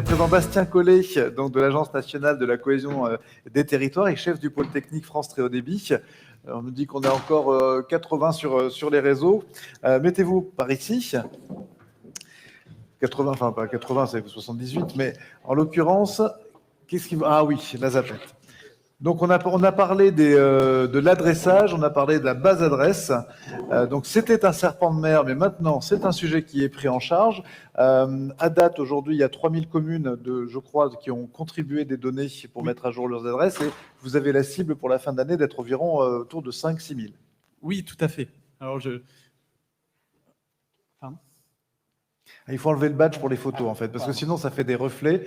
est présent Bastien Collet, donc de l'Agence nationale de la cohésion des territoires et chef du pôle technique France Très Haut Débit. On nous dit qu'on est encore 80 sur les réseaux. Mettez-vous par ici. 80, enfin pas 80, c'est 78, mais en l'occurrence, qu'est-ce qui va... Ah oui, la zapette. Donc on a parlé de l'adressage, on a parlé de la base adresse. Donc c'était un serpent de mer, mais maintenant c'est un sujet qui est pris en charge. À date, aujourd'hui, il y a 3000 communes, je crois, qui ont contribué des données pour mettre à jour leurs adresses. Et vous avez la cible pour la fin d'année d'être environ autour de 5-6 000. Oui, tout à fait. Alors Il faut enlever le badge pour les photos, en fait, parce que sinon ça fait des reflets.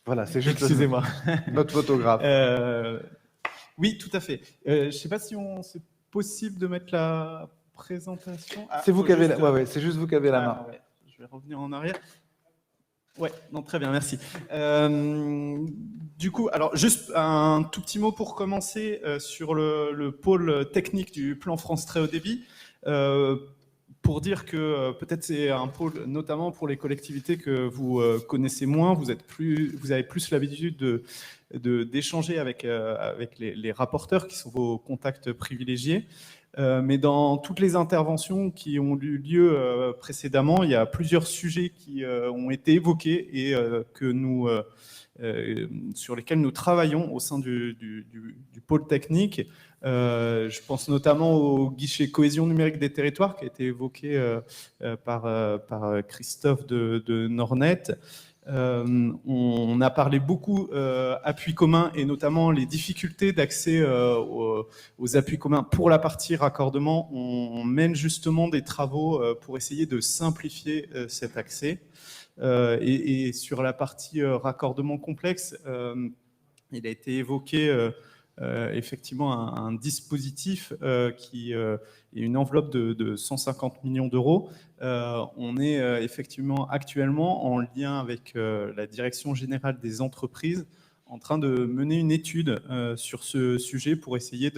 Voilà, c'est juste excusez-moi. Notre photographe. Oui, tout à fait. Je ne sais pas si c'est possible de mettre la présentation. C'est vous qui avez c'est juste vous qui avez la main. Ouais. Je vais revenir en arrière. Ouais, non, très bien, merci. Du coup, alors juste un tout petit mot pour commencer sur le pôle technique du plan France Très Haut Débit. Pour dire que peut-être c'est un pôle, notamment pour les collectivités que vous connaissez moins, vous avez plus l'habitude d'échanger avec les rapporteurs qui sont vos contacts privilégiés. Mais dans toutes les interventions qui ont eu lieu précédemment, il y a plusieurs sujets qui ont été évoqués et sur lesquels nous travaillons au sein du pôle technique. Je pense notamment au guichet cohésion numérique des territoires qui a été évoqué par Christophe de Nornet. On a parlé beaucoup appuis communs et notamment les difficultés d'accès aux appuis communs pour la partie raccordement. On mène justement des travaux pour essayer de simplifier cet accès. Et sur la partie raccordement complexe, il a été évoqué effectivement un dispositif qui est une enveloppe de 150 millions d'euros. On est effectivement actuellement en lien avec la Direction générale des entreprises en train de mener une étude sur ce sujet pour essayer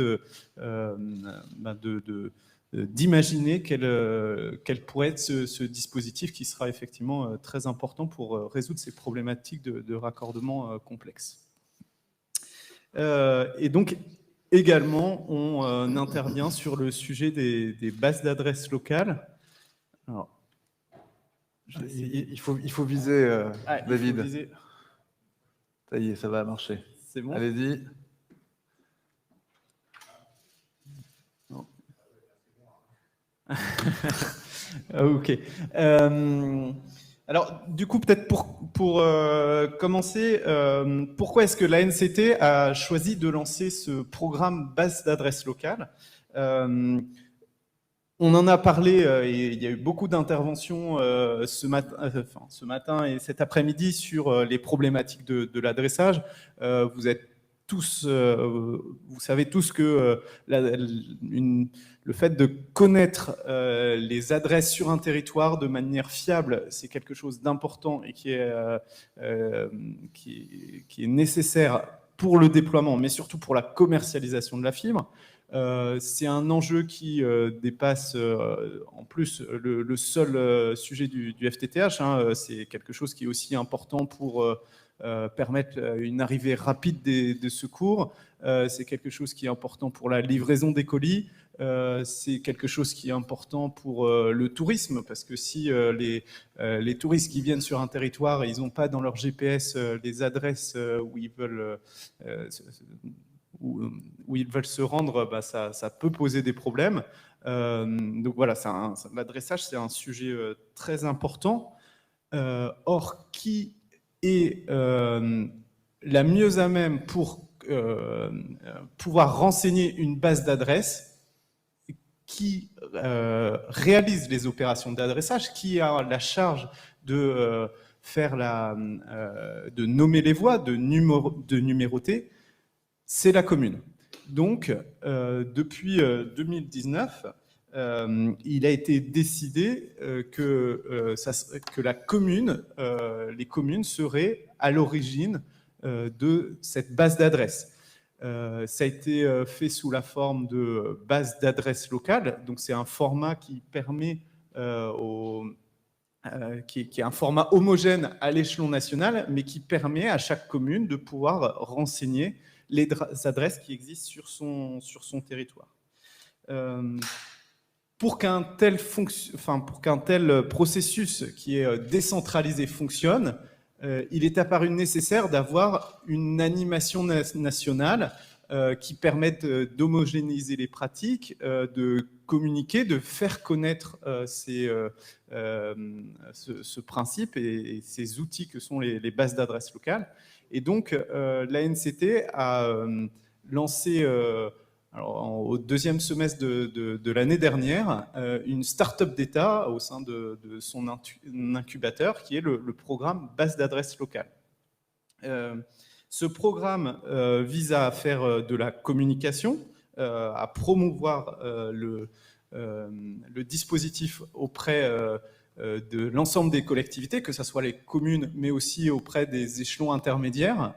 d'imaginer quel pourrait être ce dispositif qui sera effectivement très important pour résoudre ces problématiques de raccordement complexes. Et donc, également, on intervient sur le sujet des bases d'adresses locales. Alors, il faut viser, David. Il faut viser. Ça y est, ça va marcher. C'est bon ? Allez-y. Ok. Alors, du coup, peut-être pour commencer, pourquoi est-ce que l'ANCT a choisi de lancer ce programme base d'adresses locales ? On en a parlé, et il y a eu beaucoup d'interventions ce matin et cet après-midi sur les problématiques de l'adressage. Vous savez tous que le fait de connaître les adresses sur un territoire de manière fiable, c'est quelque chose d'important et qui est nécessaire pour le déploiement, mais surtout pour la commercialisation de la fibre. C'est un enjeu qui dépasse en plus le seul sujet du FTTH. C'est quelque chose qui est aussi important pour permettre une arrivée rapide des secours. C'est quelque chose qui est important pour la livraison des colis. C'est quelque chose qui est important pour le tourisme, parce que si les touristes qui viennent sur un territoire, ils n'ont pas dans leur GPS les adresses où ils veulent se rendre, ça peut poser des problèmes. Donc voilà, l'adressage, c'est un sujet très important. Or, qui est la mieux à même pour pouvoir renseigner une base d'adresses, qui réalise les opérations d'adressage, qui a la charge de de nommer les voies, de numéroter, c'est la commune. Donc, depuis 2019, il a été décidé que la commune, les communes seraient à l'origine de cette base d'adresses. Ça a été fait sous la forme de base d'adresses locales. Donc, c'est un format qui permet aux qui est un format homogène à l'échelon national, mais qui permet à chaque commune de pouvoir renseigner les adresses qui existent sur son territoire. Pour qu'un tel processus qui est décentralisé fonctionne, il est apparu nécessaire d'avoir une animation nationale qui permette d'homogénéiser les pratiques, de communiquer, de faire connaître ce principe et ces outils que sont les bases d'adresses locales. Et donc, l'ANCT a lancé, au deuxième semestre de l'année dernière, une start-up d'État au sein de son incubateur, qui est le programme base d'adresses locales. Ce programme vise à faire de la communication, à promouvoir le dispositif auprès de l'ensemble des collectivités, que ce soit les communes, mais aussi auprès des échelons intermédiaires.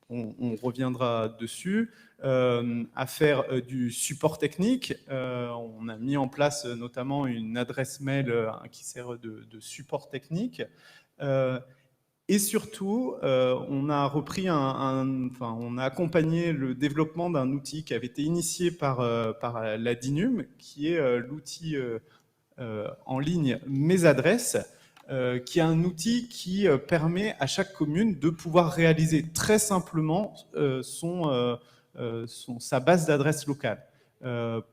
On reviendra dessus, à faire du support technique. On a mis en place notamment une adresse mail qui sert de support technique. Et surtout, on a repris on a accompagné le développement d'un outil qui avait été initié par la DINUM, qui est l'outil en ligne Mes Adresses, qui est un outil qui permet à chaque commune de pouvoir réaliser très simplement sa base d'adresse locale.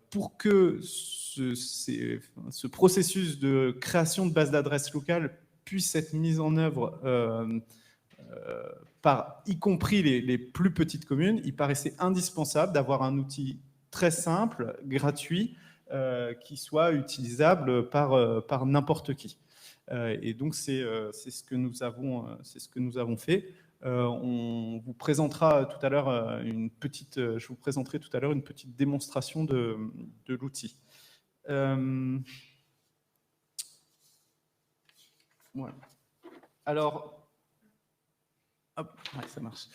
Pour que ce processus de création de base d'adresse locale puisse être mise en œuvre par y compris les plus petites communes, il paraissait indispensable d'avoir un outil très simple, gratuit, qui soit utilisable par n'importe qui. Et donc c'est ce que nous avons fait. On vous présentera tout à l'heure je vous présenterai tout à l'heure une petite démonstration de l'outil. Voilà. Alors, hop, ouais, ça marche.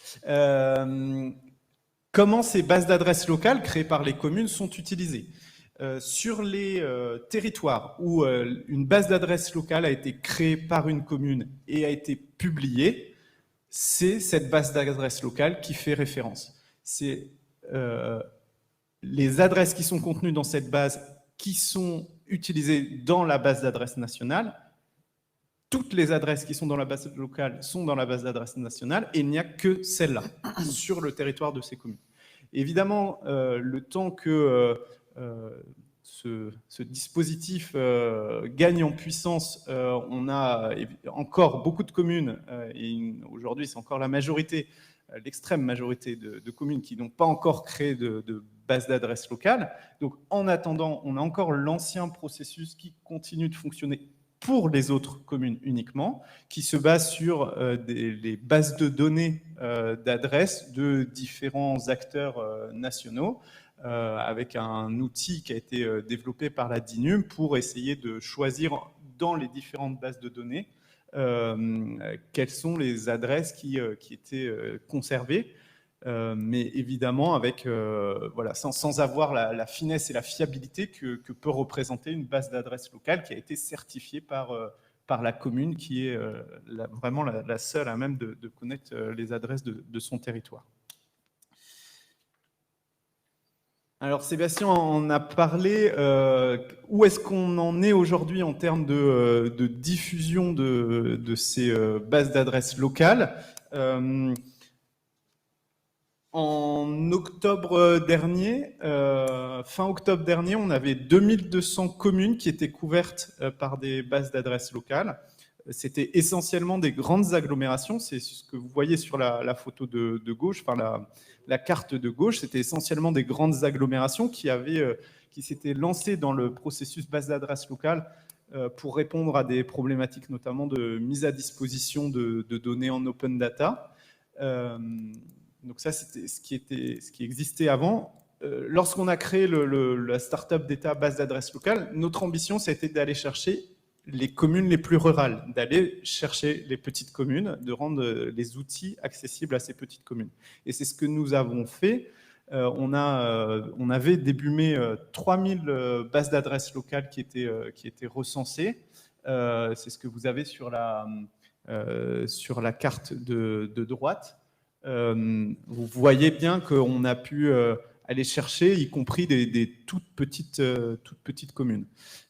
Comment ces bases d'adresses locales créées par les communes sont utilisées? Sur les territoires où une base d'adresse locale a été créée par une commune et a été publiée, c'est cette base d'adresse locale qui fait référence. C'est les adresses qui sont contenues dans cette base qui sont utilisées dans la base d'adresse nationale. Toutes les adresses qui sont dans la base locale sont dans la base d'adresse nationale et il n'y a que celle-là sur le territoire de ces communes. Évidemment, le temps que ce dispositif gagne en puissance, on a encore beaucoup de communes, et aujourd'hui c'est encore la majorité, l'extrême majorité de communes qui n'ont pas encore créé de base d'adresse locale. Donc en attendant, on a encore l'ancien processus qui continue de fonctionner pour les autres communes uniquement, qui se base sur les bases de données d'adresses de différents acteurs nationaux, avec un outil qui a été développé par la DINUM pour essayer de choisir dans les différentes bases de données quelles sont les adresses qui étaient conservées. Mais évidemment avec voilà, sans avoir la finesse et la fiabilité que peut représenter une base d'adresse locale qui a été certifiée par la commune, qui est vraiment la seule à même de connaître les adresses de son territoire. Alors Sébastien en a parlé. Où est-ce qu'on en est aujourd'hui en termes de diffusion de ces bases d'adresses locales? En octobre dernier, fin octobre dernier, on avait 2200 communes qui étaient couvertes par des bases d'adresses locales. C'était essentiellement des grandes agglomérations. C'est ce que vous voyez sur la photo de gauche, enfin la carte de gauche. C'était essentiellement des grandes agglomérations qui s'étaient lancées dans le processus base d'adresses locales pour répondre à des problématiques notamment de mise à disposition de données en open data. Donc ça, c'était ce qui existait avant. Lorsqu'on a créé la start-up d'État base d'adresse locale, notre ambition, c'était d'aller chercher les communes les plus rurales, d'aller chercher les petites communes, de rendre les outils accessibles à ces petites communes. Et c'est ce que nous avons fait. on avait début mai 3000 bases d'adresses locales qui étaient recensées. C'est ce que vous avez sur la carte de droite. Vous voyez bien qu'on a pu aller chercher, y compris des toutes petites communes.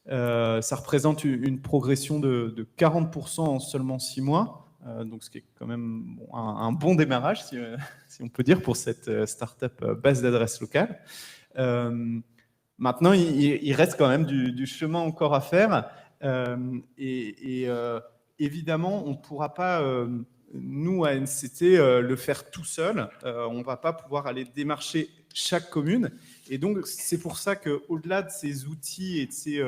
Ça représente une progression de 40% en seulement 6 mois. Donc, ce qui est quand même un bon démarrage, si on peut dire, pour cette start-up base d'adresses locales. Maintenant, il reste quand même du chemin encore à faire. Évidemment, on ne pourra pas, nous, à NCT, le faire tout seul. On ne va pas pouvoir aller démarcher chaque commune. Et donc, c'est pour ça qu'au-delà de ces outils et de ces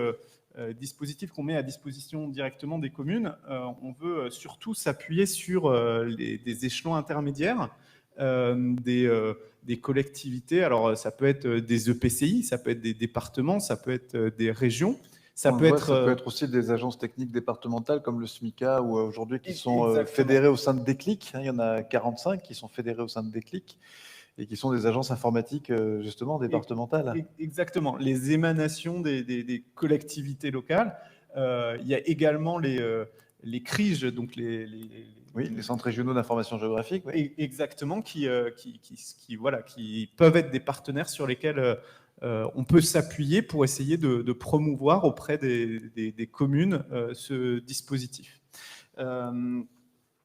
dispositifs qu'on met à disposition directement des communes, on veut surtout s'appuyer sur des échelons intermédiaires, des collectivités. Alors, ça peut être des EPCI, ça peut être des départements, ça peut être des régions. Ça peut être aussi des agences techniques départementales comme le SMICA ou aujourd'hui qui sont fédérées au sein de Déclic. Il y en a 45 qui sont fédérées au sein de Déclic et qui sont des agences informatiques justement départementales. Exactement, les émanations des collectivités locales. Il y a également les CRIGE, donc les centres régionaux d'information géographique. Oui. Exactement, qui peuvent être des partenaires sur lesquels on peut s'appuyer pour essayer de promouvoir auprès des communes ce dispositif.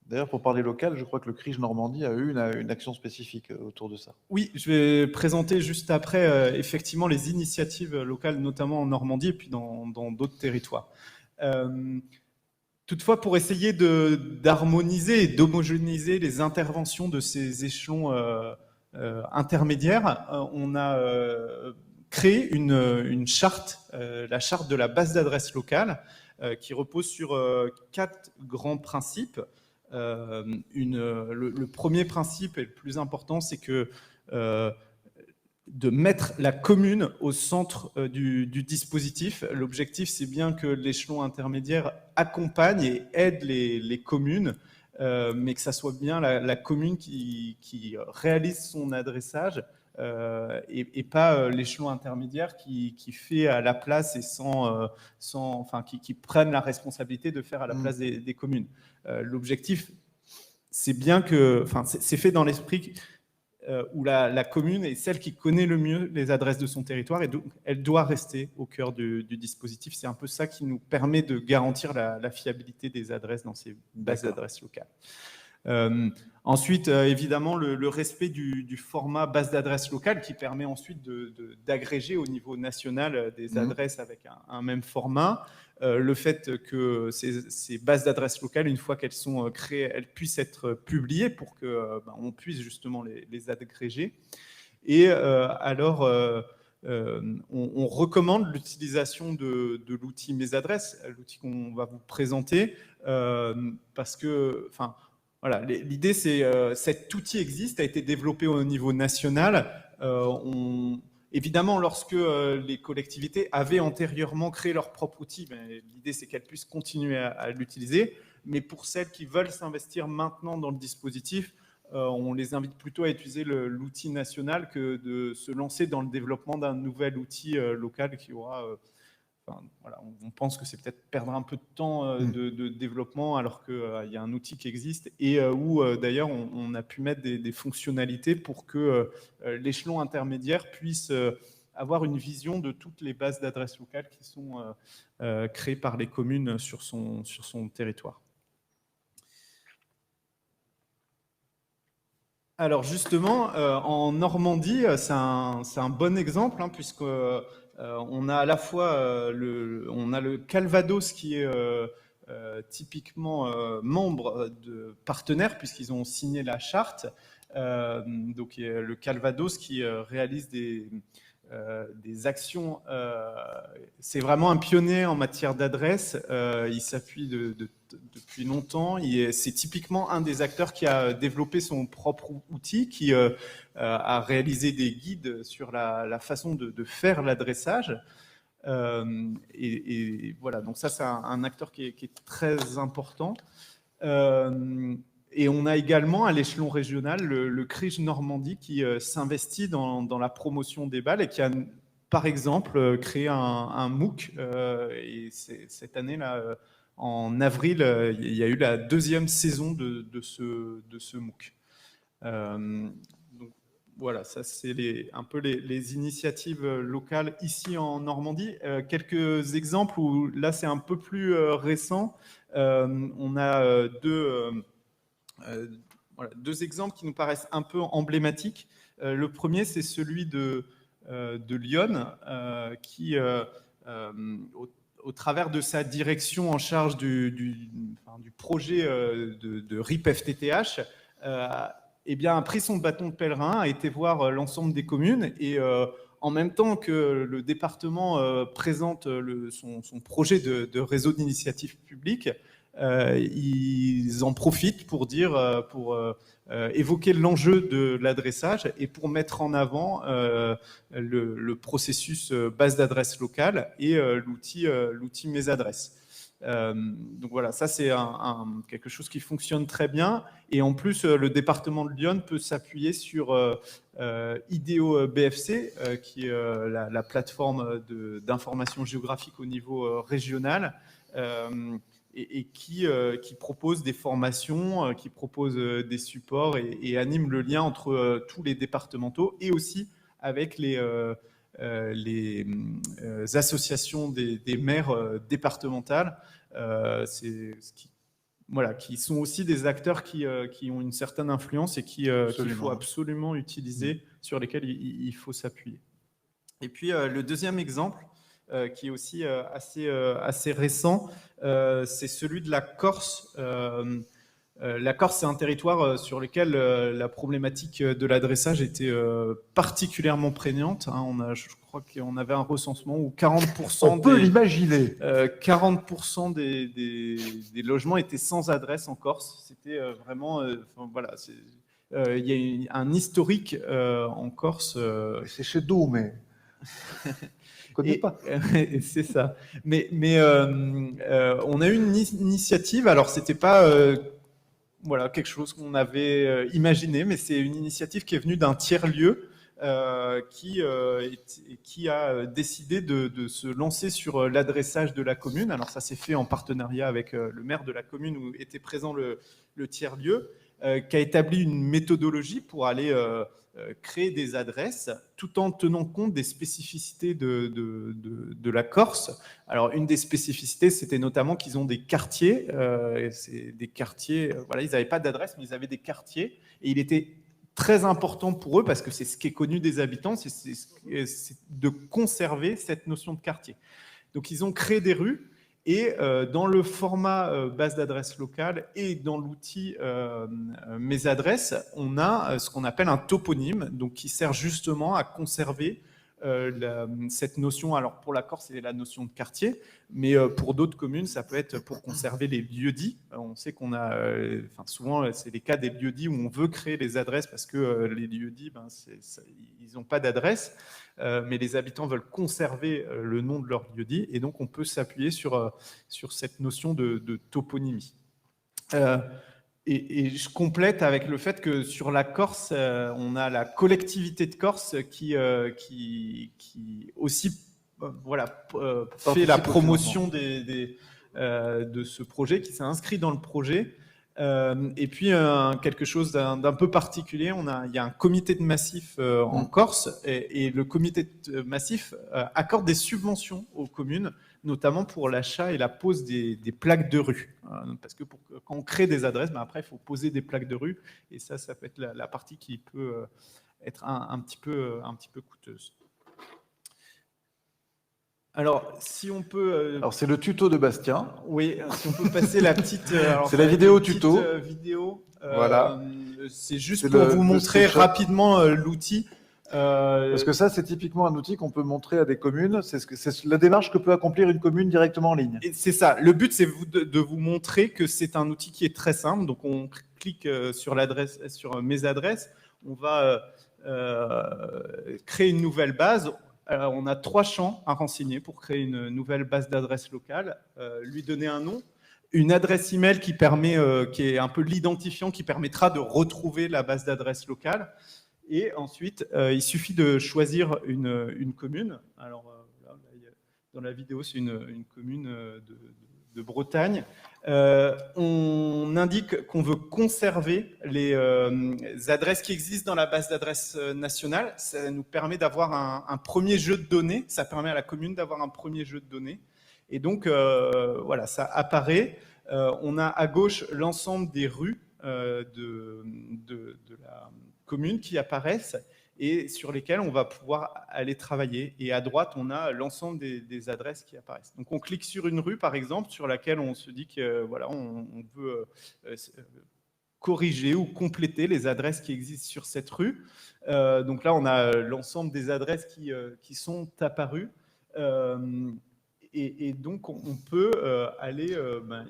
D'ailleurs, pour parler local, je crois que le CRIGE Normandie a eu une action spécifique autour de ça. Oui, je vais présenter juste après effectivement les initiatives locales, notamment en Normandie et puis dans d'autres territoires. Toutefois, pour essayer d'harmoniser et d'homogénéiser les interventions de ces échelons intermédiaires, on a créé une charte, la charte de la base d'adresses locales, qui repose sur 4 grands principes. Le premier principe et le plus important, c'est que de mettre la commune au centre du dispositif. L'objectif, c'est bien que l'échelon intermédiaire accompagne et aide les communes, mais que ça soit bien la commune qui réalise son adressage et pas l'échelon intermédiaire qui fait à la place et qui prenne la responsabilité de faire à la place des communes. L'objectif, c'est bien que, c'est fait dans l'esprit où la commune est celle qui connaît le mieux les adresses de son territoire et donc elle doit rester au cœur du dispositif. C'est un peu ça qui nous permet de garantir la fiabilité des adresses dans ces bases d'adresses locales. Ensuite, évidemment, le respect du format base d'adresse locale qui permet ensuite d'agréger au niveau national des adresses avec un même format. Le fait que ces bases d'adresses locales, une fois qu'elles sont créées, elles puissent être publiées pour qu'on puisse justement les agréger. Et on recommande l'utilisation de l'outil Mes Adresses, l'outil qu'on va vous présenter, parce que, voilà, l'idée c'est cet outil existe, a été développé au niveau national. Évidemment, lorsque les collectivités avaient antérieurement créé leur propre outil, l'idée c'est qu'elles puissent continuer à l'utiliser. Mais pour celles qui veulent s'investir maintenant dans le dispositif, on les invite plutôt à utiliser l'outil national que de se lancer dans le développement d'un nouvel outil local qui aura... voilà, on pense que c'est peut-être perdre un peu de temps de développement alors qu'il y a un outil qui existe et où d'ailleurs on a pu mettre des fonctionnalités pour que l'échelon intermédiaire puisse avoir une vision de toutes les bases d'adresses locales qui sont créées par les communes sur son territoire. Alors justement, en Normandie, c'est un bon exemple puisque on a à la fois on a le Calvados qui est typiquement membre de partenaire puisqu'ils ont signé la charte. Donc le Calvados qui réalise des actions. C'est vraiment un pionnier en matière d'adresse. Il s'appuie depuis longtemps. C'est typiquement un des acteurs qui a développé son propre outil, qui a réalisé des guides sur la façon de faire l'adressage. Et voilà, donc ça c'est un acteur qui est très important. Et on a également à l'échelon régional le CRIJ Normandie qui s'investit dans la promotion des balles et qui a par exemple créé un MOOC. Et cette année-là, en avril, il y a eu la 2e saison de ce MOOC. Donc, voilà, ça c'est un peu les initiatives locales ici en Normandie. Quelques exemples où là c'est un peu plus récent. On a deux exemples qui nous paraissent un peu emblématiques. Le premier, c'est celui de Lyon, qui, au travers de sa direction en charge du projet de RIP FTTH, eh bien, a pris son bâton de pèlerin, a été voir l'ensemble des communes et en même temps que le département présente son projet de réseau d'initiative publique, ils en profitent pour dire, pour évoquer l'enjeu de l'adressage et pour mettre en avant le processus base d'adresse locale et l'outil Mes Adresses. Donc voilà, ça c'est quelque chose qui fonctionne très bien. Et en plus, le département de Lyon peut s'appuyer sur IDEO BFC, qui est la plateforme d'information géographique au niveau régional, et qui propose des formations, qui propose des supports et anime le lien entre tous les départementaux et aussi avec les associations des maires départementales, qui sont aussi des acteurs qui ont une certaine influence et qu'il faut absolument utiliser, sur lesquels il faut s'appuyer. Et puis le deuxième exemple, qui est aussi assez récent, c'est celui de la Corse. La Corse, c'est un territoire sur lequel la problématique de l'adressage était particulièrement prégnante. Je crois qu'on avait un recensement où 40%, on peut l'imaginer. 40% des logements étaient sans adresse en Corse. C'était vraiment, voilà, il y a un historique en Corse. C'est chez nous, mais je connais pas. C'est ça. Mais on a eu une initiative. Alors, c'était pas voilà, quelque chose qu'on avait imaginé, mais c'est une initiative qui est venue d'un tiers-lieu qui a décidé de se lancer sur l'adressage de la commune. Alors ça s'est fait en partenariat avec le maire de la commune où était présent le tiers-lieu, qui a établi une méthodologie pour aller créer des adresses tout en tenant compte des spécificités de la Corse. Alors, une des spécificités, c'était notamment qu'ils ont des quartiers. Des quartiers, voilà, ils n'avaient pas d'adresse, mais ils avaient des quartiers. Et il était très important pour eux, parce que c'est ce qui est connu des habitants, c'est de conserver cette notion de quartier. Donc, ils ont créé des rues. Et dans le format base d'adresse locale et dans l'outil Mes Adresses, on a ce qu'on appelle un toponyme, donc qui sert justement à conserver cette notion. Alors pour la Corse, c'est la notion de quartier, mais pour d'autres communes, ça peut être pour conserver les lieux-dits. On sait qu'on a, souvent, c'est les cas des lieux-dits où on veut créer les adresses parce que les lieux-dits, ils n'ont pas d'adresse. Mais les habitants veulent conserver le nom de leur lieu-dit, et donc on peut s'appuyer sur cette notion de toponymie. Et je complète avec le fait que sur la Corse, on a la collectivité de Corse qui aussi fait la promotion de ce projet, qui s'est inscrit dans le projet. Et puis quelque chose d'un peu particulier, il y a un comité de massif en Corse, et le comité de massif accorde des subventions aux communes, notamment pour l'achat et la pose des plaques de rue, parce que quand on crée des adresses, après il faut poser des plaques de rue, et ça peut être la partie qui peut être un petit peu coûteuse. Alors, si on peut... Alors, c'est le tuto de Bastien. Oui, si on peut passer la petite... c'est la vidéo tuto. Voilà. C'est juste pour vous montrer rapidement l'outil. Parce que ça, c'est typiquement un outil qu'on peut montrer à des communes. C'est la démarche que peut accomplir une commune directement en ligne. C'est ça. Le but, c'est de vous montrer que c'est un outil qui est très simple. Donc, on clique sur Mes Adresses. On va créer une nouvelle base. On a 3 champs à renseigner pour créer une nouvelle base d'adresse locale, lui donner un nom, une adresse email qui permet, qui est un peu l'identifiant qui permettra de retrouver la base d'adresse locale. Et ensuite, il suffit de choisir une commune. Alors, là, dans la vidéo, c'est une commune de Bretagne. On indique qu'on veut conserver les adresses qui existent dans la base d'adresses nationale. Ça nous permet d'avoir un premier jeu de données. Ça permet à la commune d'avoir un premier jeu de données. Et donc, voilà, ça apparaît. On a à gauche l'ensemble des rues de la commune qui apparaissent et sur lesquelles on va pouvoir aller travailler. Et à droite, on a l'ensemble des adresses qui apparaissent. Donc, on clique sur une rue, par exemple, sur laquelle on se dit que voilà, on veut corriger ou compléter les adresses qui existent sur cette rue. Donc là, on a l'ensemble des adresses qui sont apparues. Et donc, on peut aller,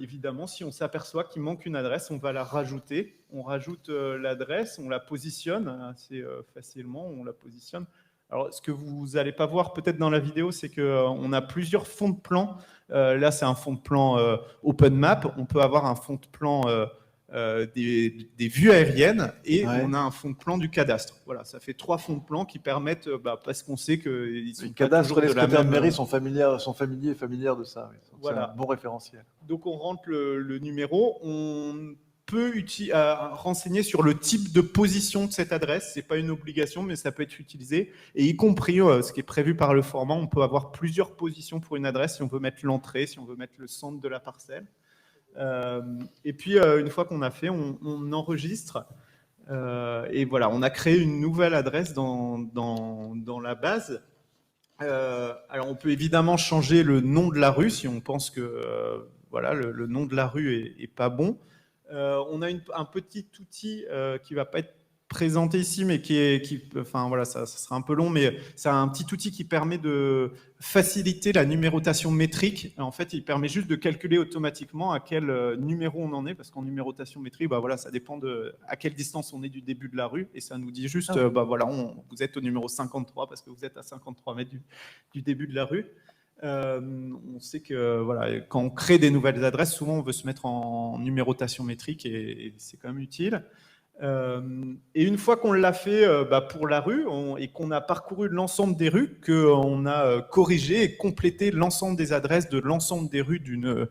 évidemment, si on s'aperçoit qu'il manque une adresse, on va la rajouter. On rajoute l'adresse, on la positionne assez facilement, on la positionne. Alors, ce que vous n'allez pas voir peut-être dans la vidéo, c'est qu'on a plusieurs fonds de plan. Là, c'est un fond de plan OpenMap. On peut avoir un fond de plan des vues aériennes et on a un fond de plan du cadastre. Voilà, ça fait 3 fonds de plan qui permettent, parce qu'on sait qu'ils sont le cadastre, les secrétaires de mairie sont familiers et familières de ça. Oui. Voilà. C'est un bon référentiel. Donc on rentre le numéro, on peut renseigner sur le type de position de cette adresse. C'est pas une obligation, mais ça peut être utilisé. Et y compris ce qui est prévu par le format, on peut avoir plusieurs positions pour une adresse si on veut mettre l'entrée, si on veut mettre le centre de la parcelle. Et puis, une fois qu'on a fait, on enregistre. Et voilà, on a créé une nouvelle adresse dans la base. Alors, on peut évidemment changer le nom de la rue si on pense que voilà, le nom de la rue est pas bon. On a un petit outil qui va pas être présenté ici, mais enfin voilà, ça sera un peu long, mais c'est un petit outil qui permet de faciliter la numérotation métrique. En fait, il permet juste de calculer automatiquement à quel numéro on en est, parce qu'en numérotation métrique, voilà, ça dépend à quelle distance on est du début de la rue, et ça nous dit juste, voilà, vous êtes au numéro 53 parce que vous êtes à 53 mètres du début de la rue. On sait que voilà, quand on crée des nouvelles adresses, souvent on veut se mettre en numérotation métrique et c'est quand même utile. Et une fois qu'on l'a fait pour la rue et qu'on a parcouru l'ensemble des rues, qu'on a corrigé et complété l'ensemble des adresses de l'ensemble des rues d'une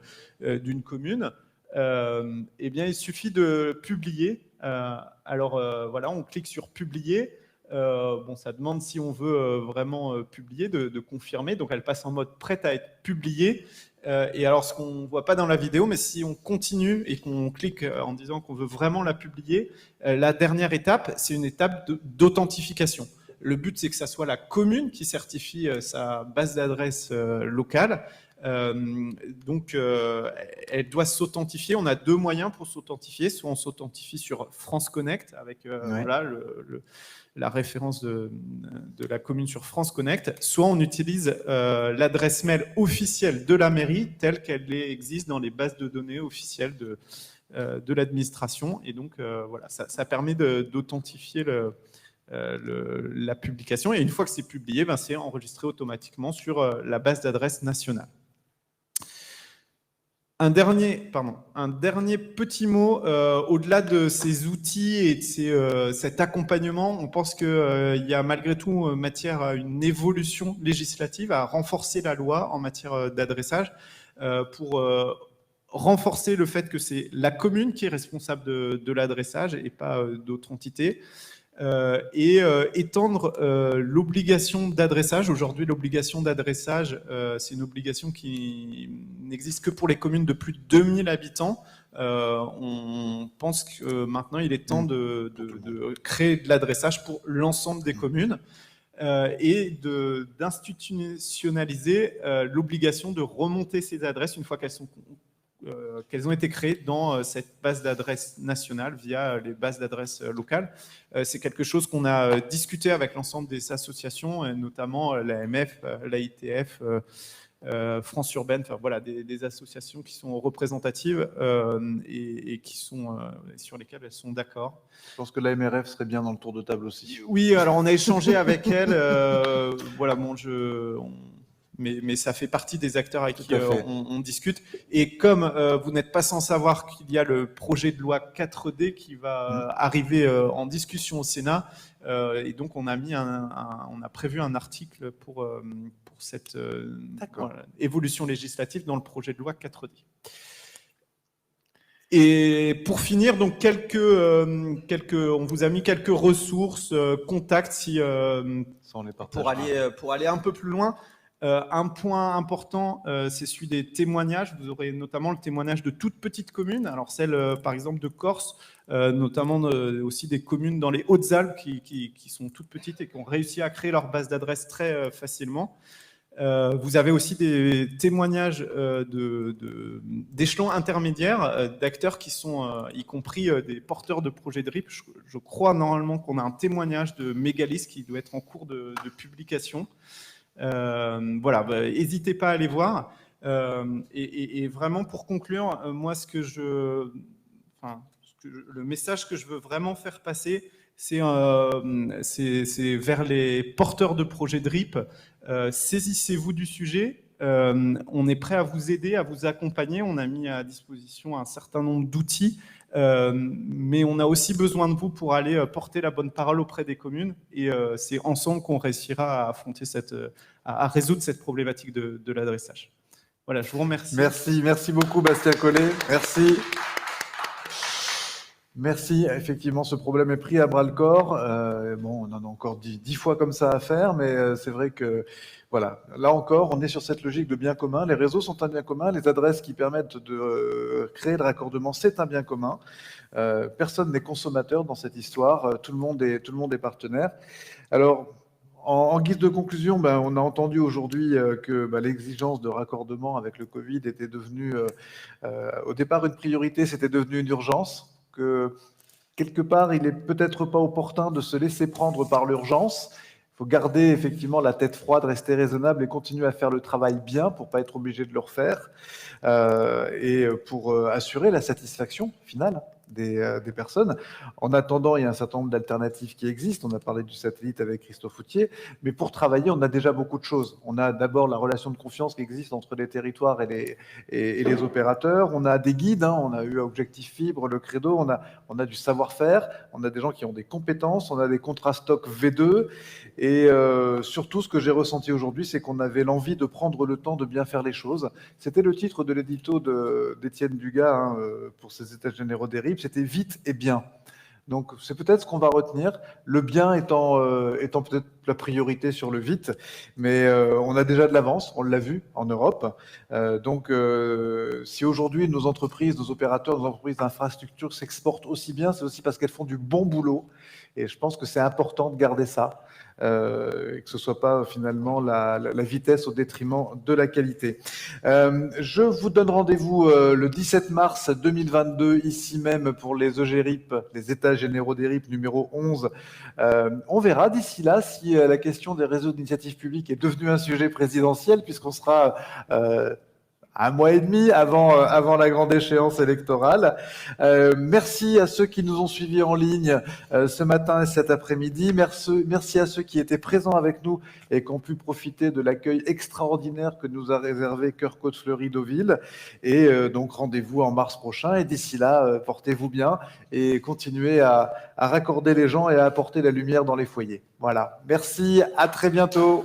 commune, eh bien, il suffit de publier. Alors voilà, on clique sur publier. Ça demande si on veut vraiment publier, de confirmer. Donc elle passe en mode prête à être publiée. Et alors, ce qu'on ne voit pas dans la vidéo, mais si on continue et qu'on clique en disant qu'on veut vraiment la publier, la dernière étape, c'est une étape d'authentification. Le but, c'est que ça soit la commune qui certifie sa base d'adresse locale. Donc, elle doit s'authentifier. On a 2 moyens pour s'authentifier. Soit on s'authentifie sur France Connect avec voilà, la référence de la commune sur France Connect, soit on utilise l'adresse mail officielle de la mairie telle qu'elle existe dans les bases de données officielles de l'administration. Et donc, voilà, ça permet d'authentifier la publication. Et une fois que c'est publié, c'est enregistré automatiquement sur la base d'adresse nationale. Un dernier petit mot, au-delà de ces outils et de cet accompagnement, on pense qu'il y a malgré tout matière à une évolution législative, à renforcer la loi en matière d'adressage pour renforcer le fait que c'est la commune qui est responsable de l'adressage et pas d'autres entités. Et étendre l'obligation d'adressage. Aujourd'hui, l'obligation d'adressage, c'est une obligation qui n'existe que pour les communes de plus de 2000 habitants. On pense que maintenant, il est temps de créer de l'adressage pour l'ensemble des communes et d'institutionnaliser l'obligation de remonter ces adresses une fois qu'elles ont été créées dans cette base d'adresse nationale via les bases d'adresse locales. C'est quelque chose qu'on a discuté avec l'ensemble des associations, notamment l'AMF, l'AITF, France Urbaine, enfin voilà, des associations qui sont représentatives et qui sont, sur lesquelles elles sont d'accord. Je pense que l'AMRF serait bien dans le tour de table aussi. Oui, alors on a échangé avec elle. Voilà, mais ça fait partie des acteurs avec qui Tout à fait. on discute. Et comme vous n'êtes pas sans savoir qu'il y a le projet de loi 4D qui va arriver en discussion au Sénat, et donc on a prévu un article pour cette voilà, évolution législative dans le projet de loi 4D. Et pour finir, donc on vous a mis quelques ressources, contacts pour aller un peu plus loin. Un point important, c'est celui des témoignages. Vous aurez notamment le témoignage de toutes petites communes, alors celle par exemple de Corse, notamment aussi des communes dans les Hautes-Alpes qui sont toutes petites et qui ont réussi à créer leur base d'adresse très facilement. Vous avez aussi des témoignages d'échelons intermédiaires, d'acteurs qui sont, y compris des porteurs de projets de RIP. Je crois normalement qu'on a un témoignage de Mégalis qui doit être en cours de publication. Voilà, n'hésitez pas à aller voir. Et vraiment, pour conclure, moi, le message que je veux vraiment faire passer, c'est vers les porteurs de projets de RIP. Saisissez-vous du sujet. On est prêt à vous aider, à vous accompagner. On a mis à disposition un certain nombre d'outils, mais on a aussi besoin de vous pour aller porter la bonne parole auprès des communes. Et c'est ensemble qu'on réussira à affronter à résoudre cette problématique de l'adressage. Voilà, je vous remercie. Merci beaucoup Bastien Collet. Merci. Effectivement, ce problème est pris à bras le corps. Bon, on en a encore 10 fois comme ça à faire, mais c'est vrai que, voilà, là encore, on est sur cette logique de bien commun. Les réseaux sont un bien commun. Les adresses qui permettent de créer le raccordement, c'est un bien commun. Personne n'est consommateur dans cette histoire. Tout le monde est partenaire. Alors, en guise de conclusion, on a entendu aujourd'hui que l'exigence de raccordement avec le Covid était devenue, au départ, une priorité, c'était devenu une urgence. Que quelque part, il n'est peut-être pas opportun de se laisser prendre par l'urgence. Il faut garder effectivement la tête froide, rester raisonnable et continuer à faire le travail bien pour ne pas être obligé de le refaire et pour assurer la satisfaction finale des personnes. En attendant, il y a un certain nombre d'alternatives qui existent. On a parlé du satellite avec Christophe Houtier, mais pour travailler, on a déjà beaucoup de choses. On a d'abord la relation de confiance qui existe entre les territoires et les opérateurs. On a des guides, on a eu Objectif Fibre, le Credo, on a du savoir-faire, on a des gens qui ont des compétences, on a des contrats stock V2 et surtout, ce que j'ai ressenti aujourd'hui, c'est qu'on avait l'envie de prendre le temps de bien faire les choses. C'était le titre de l'édito d'Étienne Dugas pour ses états généraux des RIP, c'était vite et bien. Donc c'est peut-être ce qu'on va retenir, le bien étant peut-être la priorité sur le vite, mais on a déjà de l'avance, on l'a vu en Europe. Donc si aujourd'hui nos entreprises, nos opérateurs, nos entreprises d'infrastructure s'exportent aussi bien, c'est aussi parce qu'elles font du bon boulot. Et je pense que c'est important de garder ça, et que ce ne soit pas finalement la vitesse au détriment de la qualité. Je vous donne rendez-vous le 17 mars 2022, ici même pour les EGRIP, les États généraux des RIP numéro 11. On verra d'ici là si la question des réseaux d'initiative publique est devenue un sujet présidentiel, puisqu'on sera... un mois et demi avant la grande échéance électorale. Merci à ceux qui nous ont suivis en ligne ce matin et cet après-midi. Merci à ceux qui étaient présents avec nous et qui ont pu profiter de l'accueil extraordinaire que nous a réservé Cœur Côte Fleurie Deauville. Et donc rendez-vous en mars prochain. Et d'ici là, portez-vous bien et continuez à raccorder les gens et à apporter la lumière dans les foyers. Voilà. Merci, à très bientôt.